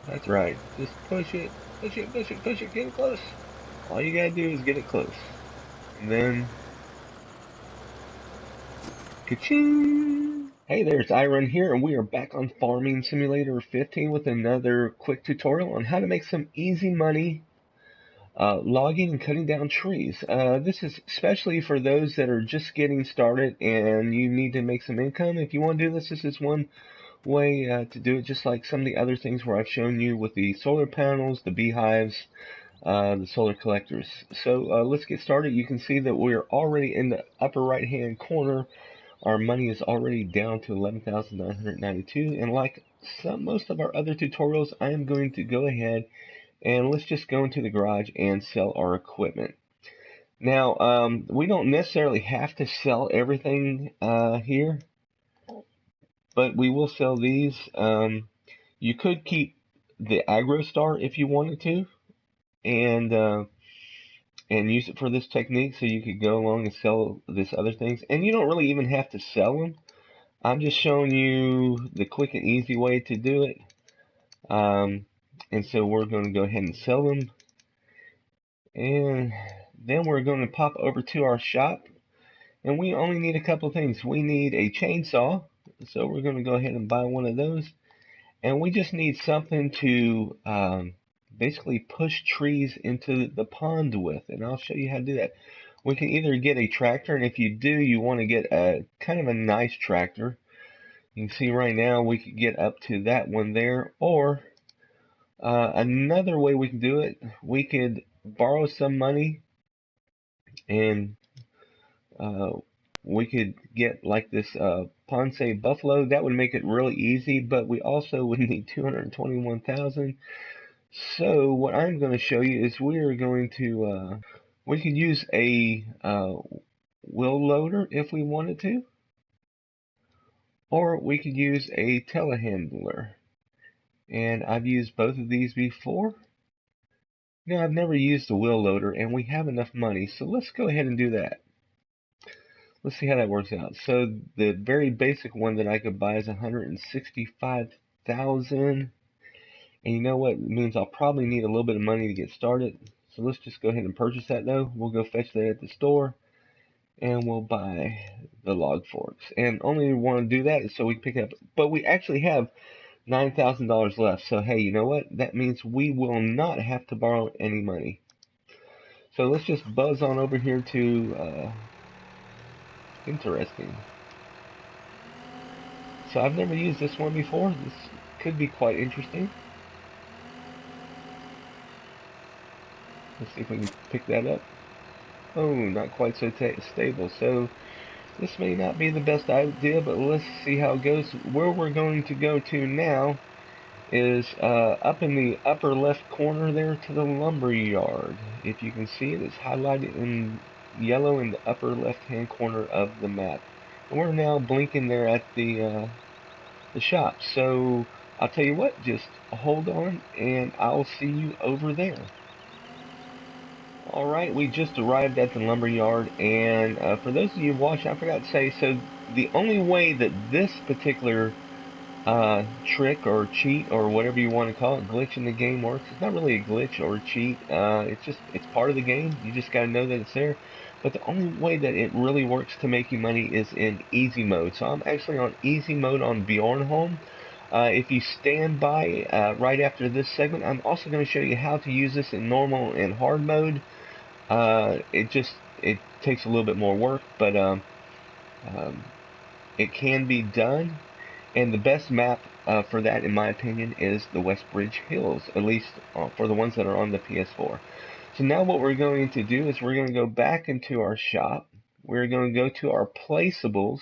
That's right. Just push it, push it, push it, push it, get it close. All you gotta do is get it close. And then, ka-ching! Hey there, it's iRun here, and we are back on Farming Simulator 15 with another quick tutorial on how to make some easy money logging and cutting down trees. This is especially for those that are just getting started and you need to make some income. If you want to do this, this is one way to do it, just like some of the other things where I've shown you with the solar panels, the beehives, the solar collectors. So let's get started. You can see that we're already in the upper right hand corner. Our money is already down to 11,992, and like most of our other tutorials, I am going to go ahead and let's just go into the garage and sell our equipment. Now, we don't necessarily have to sell everything here, but we will sell these. You could keep the Agro Star if you wanted to, and use it for this technique, so you could go along and sell this other things. And you don't really even have to sell them. I'm just showing you the quick and easy way to do it. And so we're going to go ahead and sell them. And then we're going to pop over to our shop. And we only need a couple of things. We need a chainsaw. So we're going to go ahead and buy one of those. And we just need something to basically push trees into the pond with. And I'll show you how to do that. We can either get a tractor, and if you do, you want to get a kind of a nice tractor. You can see right now we could get up to that one there, or another way we can do it, we could borrow some money and uh, we could get like this Ponce Buffalo. That would make it really easy, but we also would need 221,000. So what I'm going to show you is we are going to we could use a wheel loader if we wanted to, or we could use a telehandler. And I've used both of these before. Now, I've never used the wheel loader, and we have enough money, so let's go ahead and do that. Let's see how that works out. So the very basic one that I could buy is 165,000. And you know what? It means I'll probably need a little bit of money to get started. So let's just go ahead and purchase that though. We'll go fetch that at the store and we'll buy the log forks. And only want to do that is so we can pick it up. But we actually have $9,000 left. So hey, you know what? That means we will not have to borrow any money. So let's just buzz on over here to interesting. So I've never used this one before. This could be quite interesting. Let's see if we can pick that up. Oh, not quite so stable. So this may not be the best idea, but let's see how it goes. Where we're going to go to now is up in the upper left corner there to the lumber yard. If you can see it, it's highlighted in yellow in the upper left-hand corner of the map. And we're now blinking there at the shop. So I'll tell you what, just hold on, and I'll see you over there. Alright, we just arrived at the lumber yard, and for those of you watching, I forgot to say, so the only way that this particular trick or cheat or whatever you want to call it, glitch in the game works, it's not really a glitch or a cheat, it's part of the game, you just gotta know that it's there, but the only way that it really works to make you money is in easy mode. So I'm actually on easy mode on Bjornholm. If you stand by right after this segment, I'm also going to show you how to use this in normal and hard mode. It takes a little bit more work, but um, it can be done. And the best map for that, in my opinion, is the Westbridge Hills, at least for the ones that are on the PS4. So now what we're going to do is we're going to go back into our shop. We're going to go to our placeables,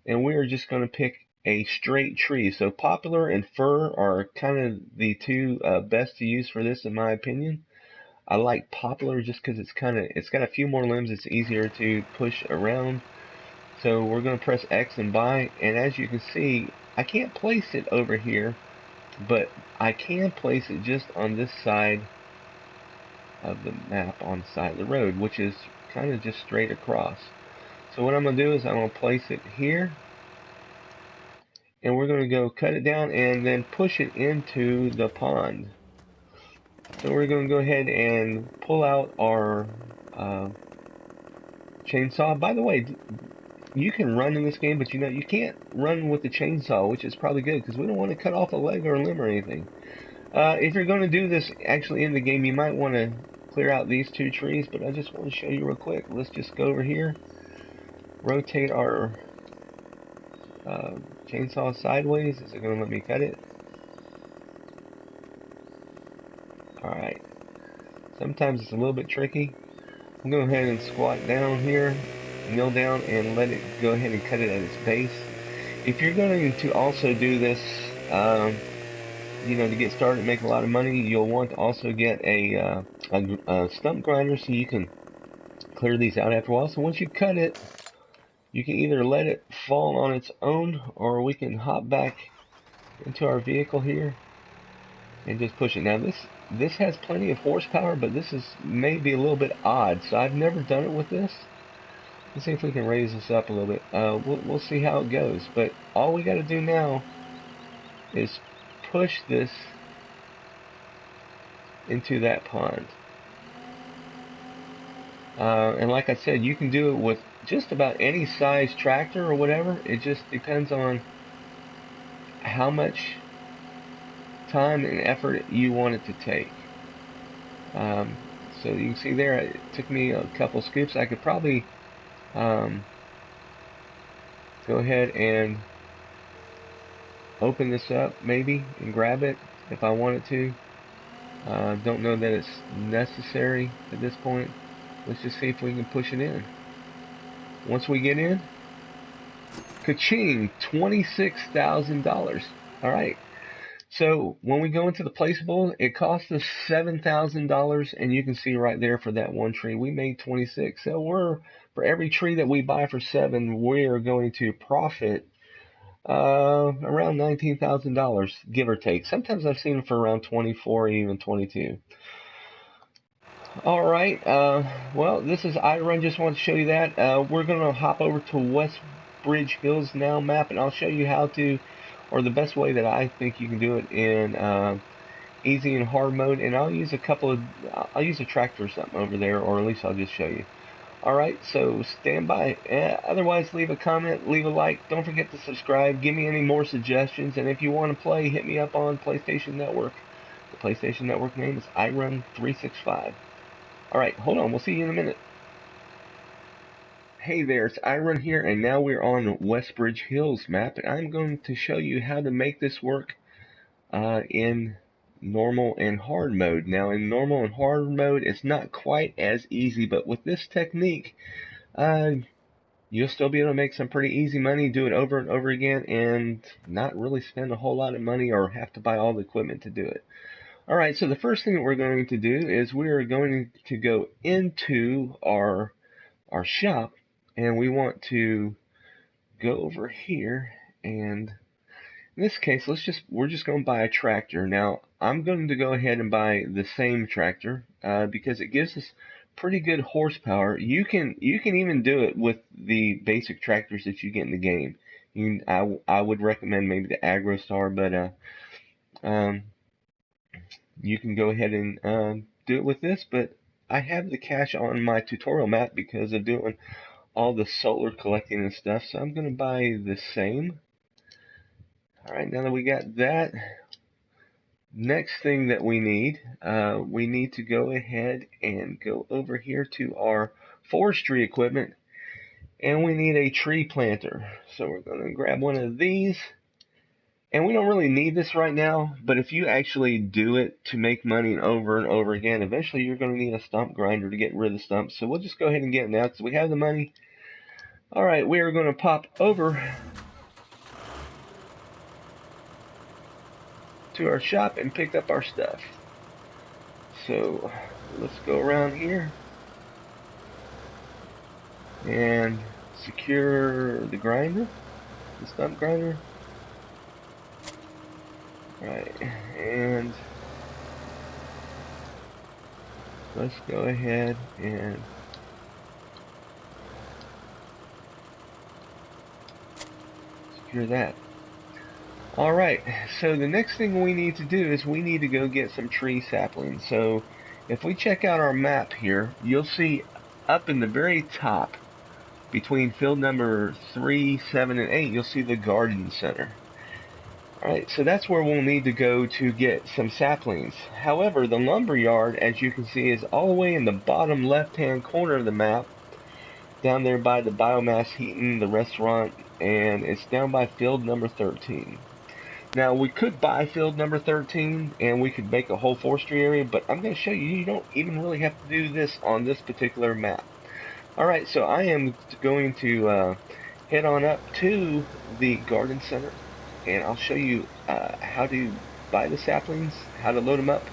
and we're just going to pick a straight tree. So poplar and fir are kind of the two best to use for this, in my opinion. I like poplar just because it's got a few more limbs. It's easier to push around. So we're going to press X and buy, and as you can see, I can't place it over here, but I can place it just on this side of the map, on the side of the road, which is kind of just straight across. So what I'm going to do is I'm going to place it here, and we're going to go cut it down and then push it into the pond. So we're going to go ahead and pull out our chainsaw. By the way, you can run in this game, but you know you can't run with the chainsaw, which is probably good because we don't want to cut off a leg or a limb or anything. If you're going to do this actually in the game, you might want to clear out these two trees, but I just want to show you real quick. Let's just go over here, rotate our chainsaw sideways. Is it going to let me cut it? Alright. Sometimes it's a little bit tricky. I'm going to go ahead and squat down here, kneel down, and let it go ahead and cut it at its base. If you're going to also do this, you know, to get started and make a lot of money, you'll want to also get a stump grinder so you can clear these out after a while. So once you cut it, you can either let it fall on its own, or we can hop back into our vehicle here and just push it. Now this has plenty of horsepower, but this is maybe a little bit odd, so I've never done it with this. Let's see if we can raise this up a little bit. We'll see how it goes, but all we got to do now is push this into that pond. And like I said, you can do it with just about any size tractor or whatever. It just depends on how much time and effort you want it to take. So you can see there, it took me a couple scoops. I could probably go ahead and open this up maybe and grab it if I wanted to. Don't know that it's necessary at this point. Let's just see if we can push it in. Once we get in, ka-ching, $26,000. All right. So when we go into the placeable, it cost us $7,000, and you can see right there for that one tree, we made 26. So for every tree that we buy for 7, we are going to profit around $19,000, give or take. Sometimes I've seen them for around 24, even 22. All right. Well, this is iRun. Just want to show you that. We're going to hop over to Westbridge Hills now map, and I'll show you how to, or the best way that I think you can do it in easy and hard mode. And I'll use I'll use a tractor or something over there, or at least I'll just show you. All right. So stand by. Otherwise, leave a comment, leave a like. Don't forget to subscribe. Give me any more suggestions, and if you want to play, hit me up on PlayStation Network. The PlayStation Network name is iRun 365. Alright, hold on, we'll see you in a minute. Hey there, it's iRun here, and now we're on Westbridge Hills map, and I'm going to show you how to make this work in normal and hard mode. Now, in normal and hard mode, it's not quite as easy, but with this technique, you'll still be able to make some pretty easy money, do it over and over again, and not really spend a whole lot of money or have to buy all the equipment to do it. Alright, so the first thing that we're going to do is we are going to go into our shop, and we want to go over here, and in this case, we're just going to buy a tractor. Now, I'm going to go ahead and buy the same tractor because it gives us pretty good horsepower. You can even do it with the basic tractors that you get in the game. I would recommend maybe the AgroStar, but you can go ahead and do it with this, but I have the cache on my tutorial map because of doing all the solar collecting and stuff, so I'm going to buy the same. Alright, now that we got that, next thing that we need to go ahead and go over here to our forestry equipment, and we need a tree planter. So we're going to grab one of these. And we don't really need this right now, but if you actually do it to make money over and over again, eventually you're going to need a stump grinder to get rid of the stumps. So we'll just go ahead and get it now because we have the money. Alright, we are going to pop over to our shop and pick up our stuff. So let's go around here and secure the grinder, the stump grinder. Right, and let's go ahead and secure that. Alright, so the next thing we need to do is we need to go get some tree saplings. So if we check out our map here, you'll see up in the very top, between field number 3, 7, and 8, you'll see the garden center. Alright, so that's where we'll need to go to get some saplings. However, the lumber yard, as you can see, is all the way in the bottom left-hand corner of the map, down there by the biomass heating, the restaurant, and it's down by field number 13. Now, we could buy field number 13, and we could make a whole forestry area, but I'm going to show you, you don't even really have to do this on this particular map. Alright, so I am going to head on up to the garden center, and I'll show you how to buy the saplings, how to load them up,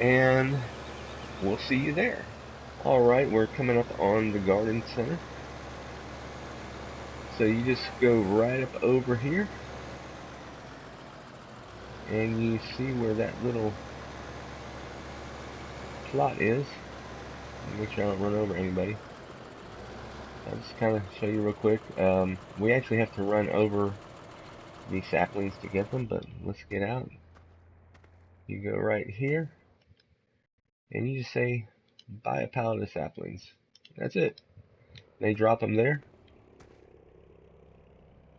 and we'll see you there. Alright, we're coming up on the garden center. So you just go right up over here, and you see where that little plot is. Make sure I don't run over anybody. I'll just kind of show you real quick. We actually have to run over the saplings to get them, but let's get out. You go right here, and you just say, buy a pallet of saplings. That's it. They drop them there.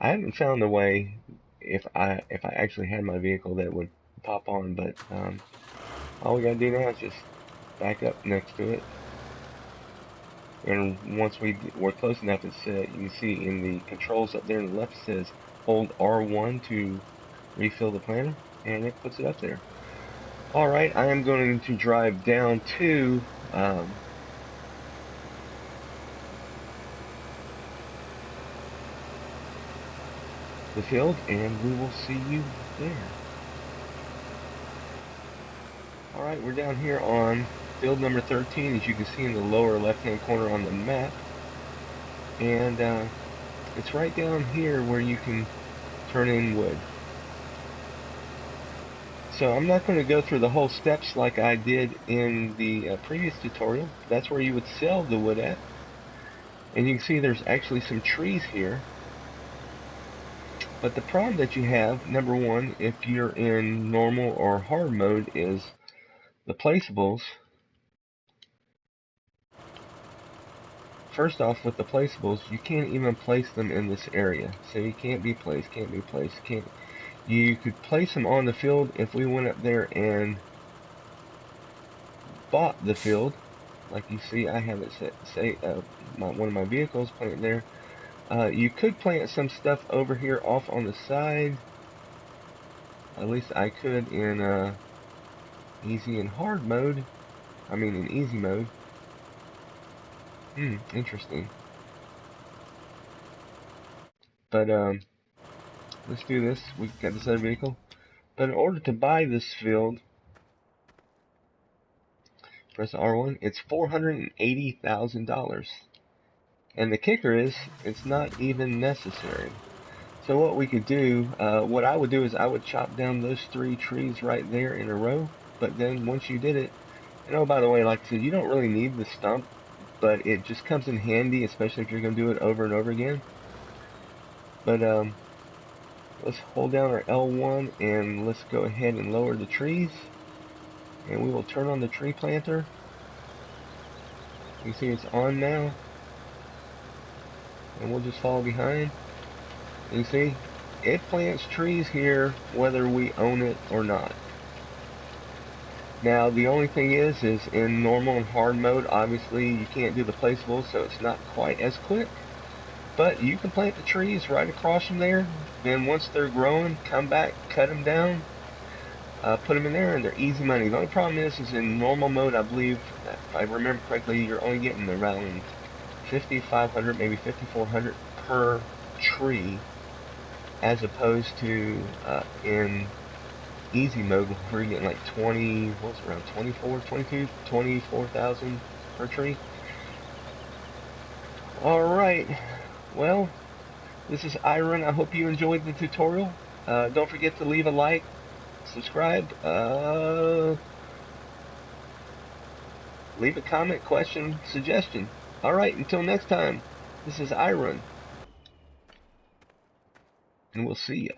I haven't found a way, if I actually had my vehicle, that would pop on, but all we gotta do now is just back up next to it. And once we're close enough, it's you can see in the controls up there on the left, it says hold R1 to refill the planter, and it puts it up there. Alright, I am going to drive down to the field, and we will see you there. Alright, we're down here on field number 13, as you can see in the lower left hand corner on the map, and it's right down here where you can turn in wood. So I'm not going to go through the whole steps like I did in the previous tutorial. That's where you would sell the wood at, and you can see there's actually some trees here. But the problem that you have, number one, if you're in normal or hard mode, is the placeables. First off, with the placeables, you can't even place them in this area. So you can't be placed, can't be placed, can't. You could place them on the field if we went up there and bought the field. Like you see, I have it set, say, one of my vehicles planted there. You could plant some stuff over here off on the side. At least I could in easy and hard mode. I mean in easy mode. Interesting. But let's do this. We've got this other vehicle. But in order to buy this field, press R1. It's $480,000. And the kicker is, it's not even necessary. So what we could do, what I would do is I would chop down those 3 trees right there in a row. But then once you did it, and oh, by the way, like I said, you don't really need the stump, but it just comes in handy, especially if you're going to do it over and over again. But let's hold down our L1 and let's go ahead and lower the trees. And we will turn on the tree planter. You see it's on now. And we'll just follow behind. You see, it plants trees here whether we own it or not. Now the only thing is in normal and hard mode, obviously you can't do the placeables, so it's not quite as quick. But you can plant the trees right across from there. Then once they're growing, come back, cut them down, put them in there, and they're easy money. The only problem is in normal mode, I believe, if I remember correctly, you're only getting around 5,500, maybe 5,400 per tree, as opposed to in easy mode, we're getting like 20, what's around 24, 22, 24,000 per tree. Alright, well, this is iRun. I hope you enjoyed the tutorial. Don't forget to leave a like, subscribe, leave a comment, question, suggestion. Alright, until next time, this is iRun, and we'll see ya.